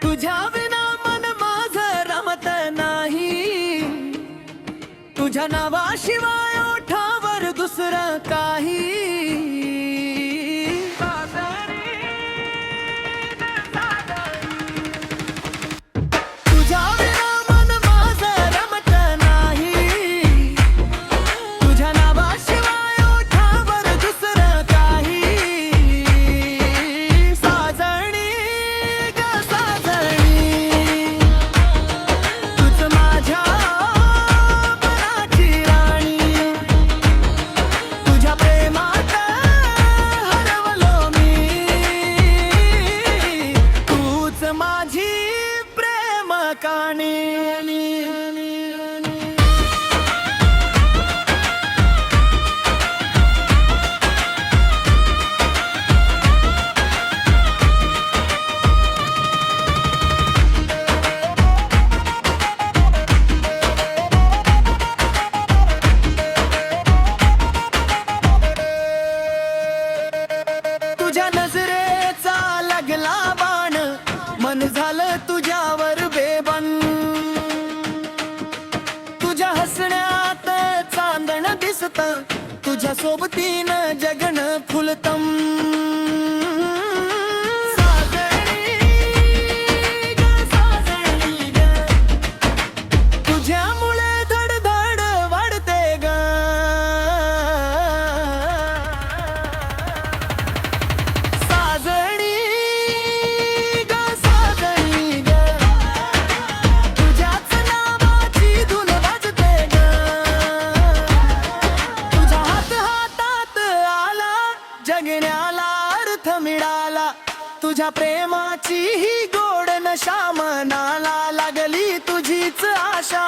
तुझ्या विना मन माझं रमत नाही, तुझ्या नावाशिवाय ओठावर दुसरं काही। तुझ्या विना मन माझं रमत नाही, तुझ्या नावाशिवाय ओठावर दुसरं काही। साजणी ग साजणी, तूच माझ्या मनाची राणी, तुझ्या प्रेमात हरवलो मी, तूच माझी प्रेम कहाणी। तुझ्या नजरेचा लागला बाण, मन झालं तुझ्यावर बेबन, तुझ्या हसण्यात चांदण दिसत, तुझ्या सोबतीनं जगन फुलतम। साजणी ग साजणी ग, तुझ्यामुळे धडधड वाढते ग। साजणी ग साजणी ग, तुझ्याच नावाची धून वाजते ग। तुझ्या हातात आला जगण्याला अर्थ मिळाला, तुझ्या प्रेमाची ही गोड नशा मनाला लागली तुझीच आशा।